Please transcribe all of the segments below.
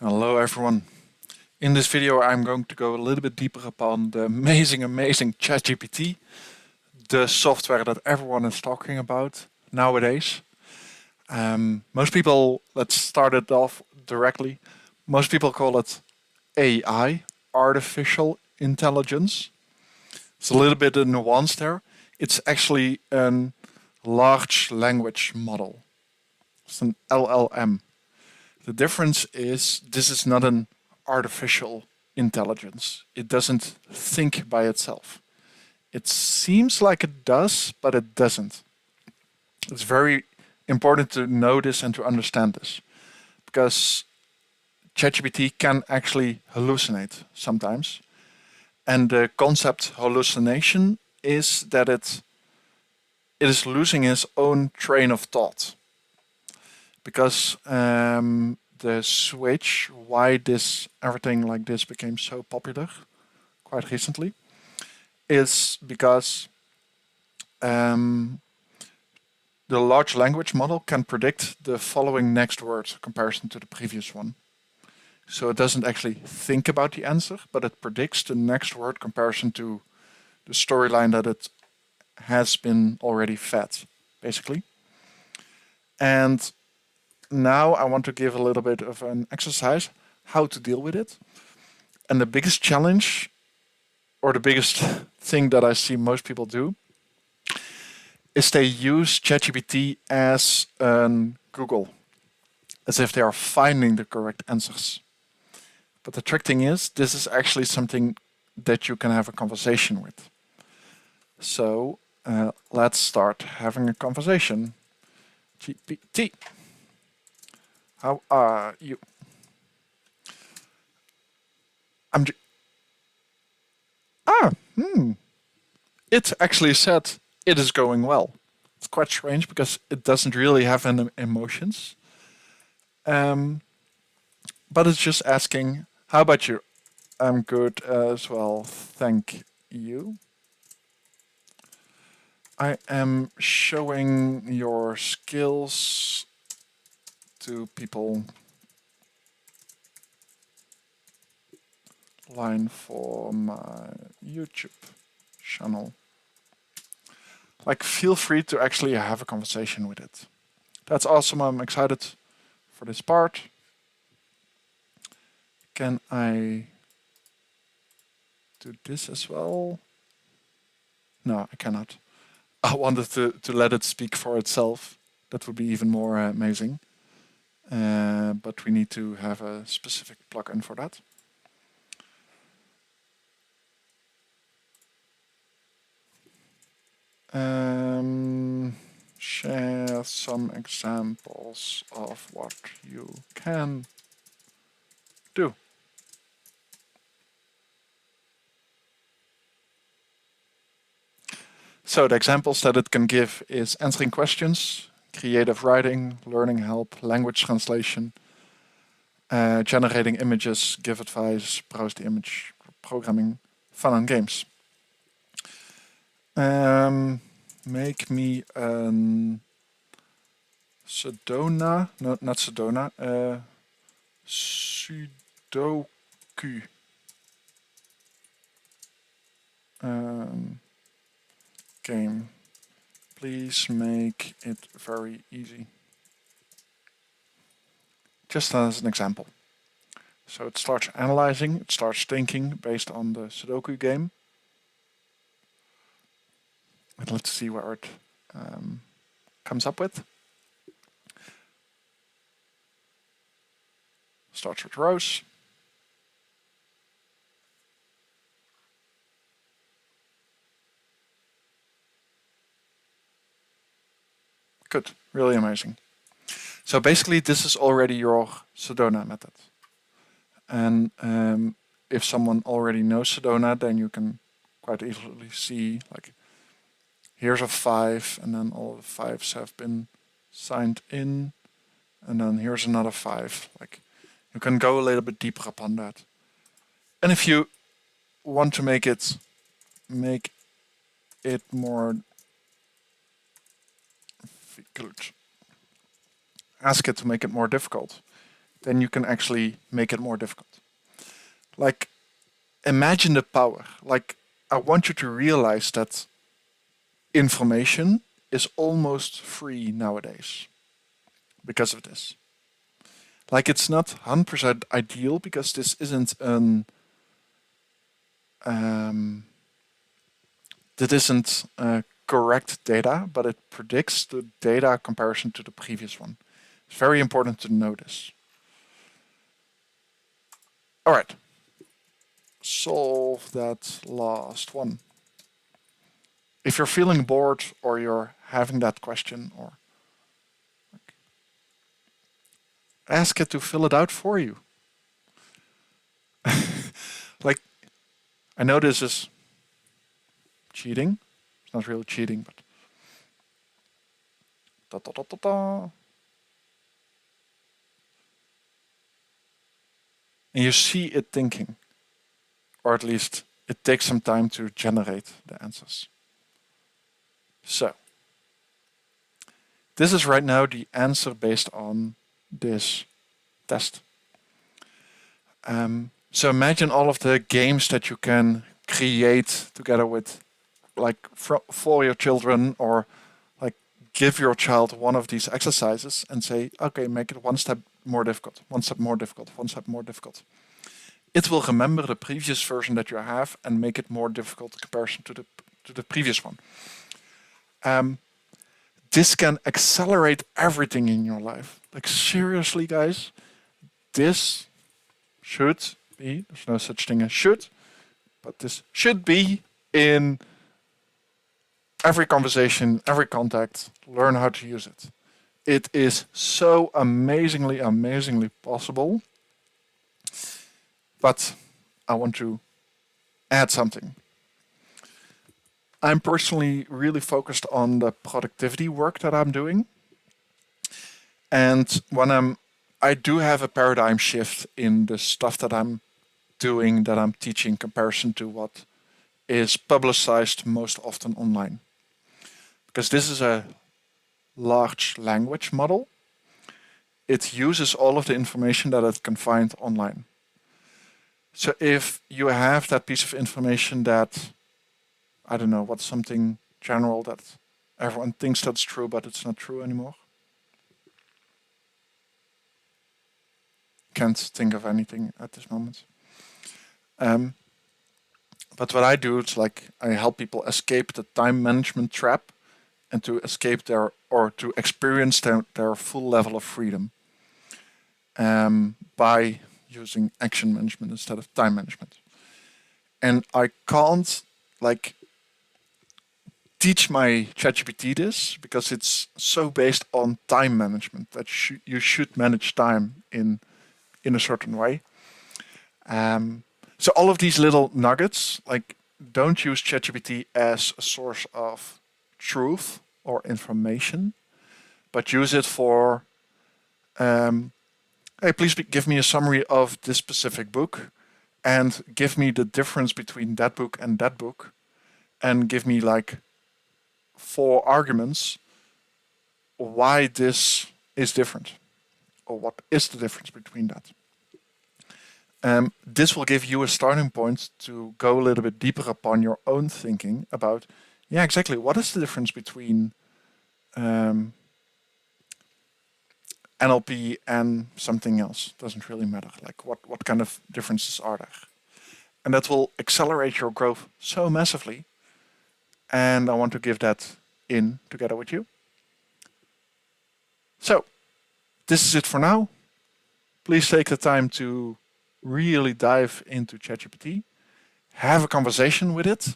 Hello everyone. In this video I'm going to go a little bit deeper upon the amazing ChatGPT, the software that everyone is talking about nowadays. Most people, let's start it off directly, most people call it AI, artificial intelligence. It's a little bit a nuance there. It's actually a large language model. It's an LLM. The difference is this is not an artificial intelligence. It doesn't think by itself. It seems like it does, but it doesn't. It's very important to know this and to understand this because ChatGPT can actually hallucinate sometimes. And the concept hallucination is that it is losing its own train of thought. Because the switch, why this everything like this became so popular quite recently, is because the large language model can predict the following next word in comparison to the previous one. So it doesn't actually think about the answer, but it predicts the next word comparison to the storyline that it has been already fed, basically. And now I want to give a little bit of an exercise how to deal with it. And the biggest challenge, or the biggest thing that I see most people do, is they use ChatGPT as Google, as if they are finding the correct answers. But the trick thing is, this is actually something that you can have a conversation with. So let's start having a conversation. GPT, how are you? It actually said it is going well. It's quite strange because it doesn't really have any emotions. But it's just asking, how about you? I'm good as well, thank you. I am showing your skills to people. Line for my YouTube channel. Like, feel free to actually have a conversation with it. That's awesome. I'm excited for this part. Can I do this as well? No, I cannot. I wanted to let it speak for itself. That would be even more amazing. But we need to have a specific plugin for that. Share some examples of what you can do. So the examples that it can give is answering questions, creative writing, learning help, language translation, generating images, give advice, browse the image, programming, fun and games. Make me an Sedona, no, not Sedona, Sudoku. Game. Please make it very easy. Just as an example. So it starts analyzing, it starts thinking based on the Sudoku game. And let's see where it comes up with. Starts with rows. Good, really amazing. So basically this is already your Sedona method. And if someone already knows Sedona, then you can quite easily see, like, here's a 5, and then all the 5s have been signed in, and then here's another 5. Like, you can go a little bit deeper upon that. And if you want to make it more difficult, ask it to make it more difficult. then you can actually make it more difficult. Like, imagine the power. Like, I want you to realize that information is almost free nowadays because of this. Like, it's not 100% ideal because this isn't um, that isn't correct data, but it predicts the data comparison to the previous one. It's very important to know this. All right, solve that last one. If you're feeling bored or you're having that question, or ask it to fill it out for you. Like, I know this is cheating. It's not really cheating, but da, da, da, da, da. And you see it thinking, or at least it takes some time to generate the answers. So, this is right now the answer based on this test. So imagine all of the games that you can create together with, like, for your children, or like give your child one of these exercises and say, okay, make it one step more difficult, one step more difficult, one step more difficult. It will remember the previous version that you have and make it more difficult in comparison to the previous one. This can accelerate everything in your life. Like, seriously, guys, this should be, there's no such thing as should, but this should be in every conversation, every contact. Learn how to use it. It is so amazingly, amazingly possible. But I want to add something. I'm personally really focused on the productivity work that I'm doing. And I do have a paradigm shift in the stuff that I'm doing, that I'm teaching, in comparison to what is publicized most often online. Because this is a large language model. It uses all of the information that it can find online. So if you have that piece of information that, I don't know, what's something general that everyone thinks that's true, but it's not true anymore? Can't think of anything at this moment. But what I do is, like, I help people escape the time management trap and to escape or to experience their full level of freedom by using action management instead of time management. And I can't, like, teach my ChatGPT this because it's so based on time management that you should manage time in a certain way. So all of these little nuggets, like, don't use ChatGPT as a source of truth or information, but use it for, hey, please give me a summary of this specific book and give me the difference between that book and that book, and give me like 4 arguments why this is different, or what is the difference between that. This will give you a starting point to go a little bit deeper upon your own thinking about, yeah, exactly, what is the difference between NLP and something else? Doesn't really matter. Like, what kind of differences are there? And that will accelerate your growth so massively. And I want to give that in together with you. So, this is it for now. Please take the time to really dive into ChatGPT. Have a conversation with it.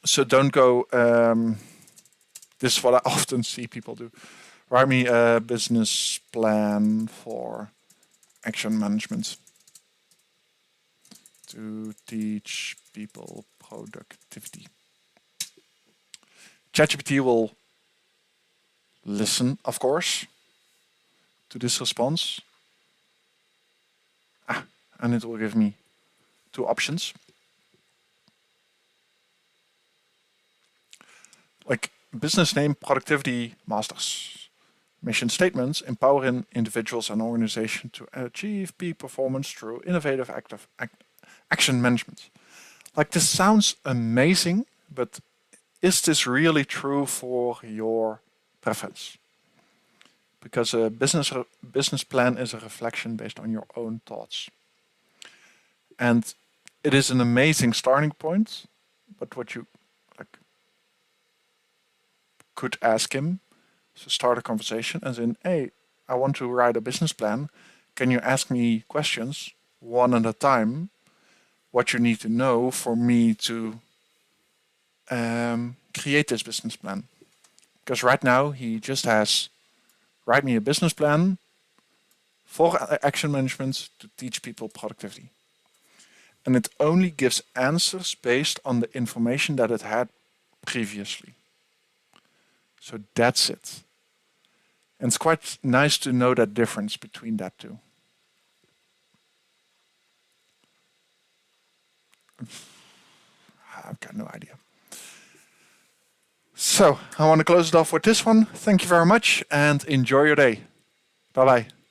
So don't go, this is what I often see people do. Write me a business plan for action management to teach people productivity. ChatGPT will listen, of course, to this response. And it will give me 2 options. Like, business name, productivity masters. Mission statements empower individuals and organizations to achieve peak performance through innovative action management. Like, this sounds amazing, but is this really true for your preference? Because a business plan is a reflection based on your own thoughts. And it is an amazing starting point, but what you could ask him, so start a conversation and say, hey, I want to write a business plan. Can you ask me questions one at a time, what you need to know for me to create this business plan? Because right now he just has, write me a business plan for action management to teach people productivity. And it only gives answers based on the information that it had previously. So that's it. And it's quite nice to know that difference between that two. I've got no idea. So I want to close it off with this one. Thank you very much and enjoy your day. Bye-bye.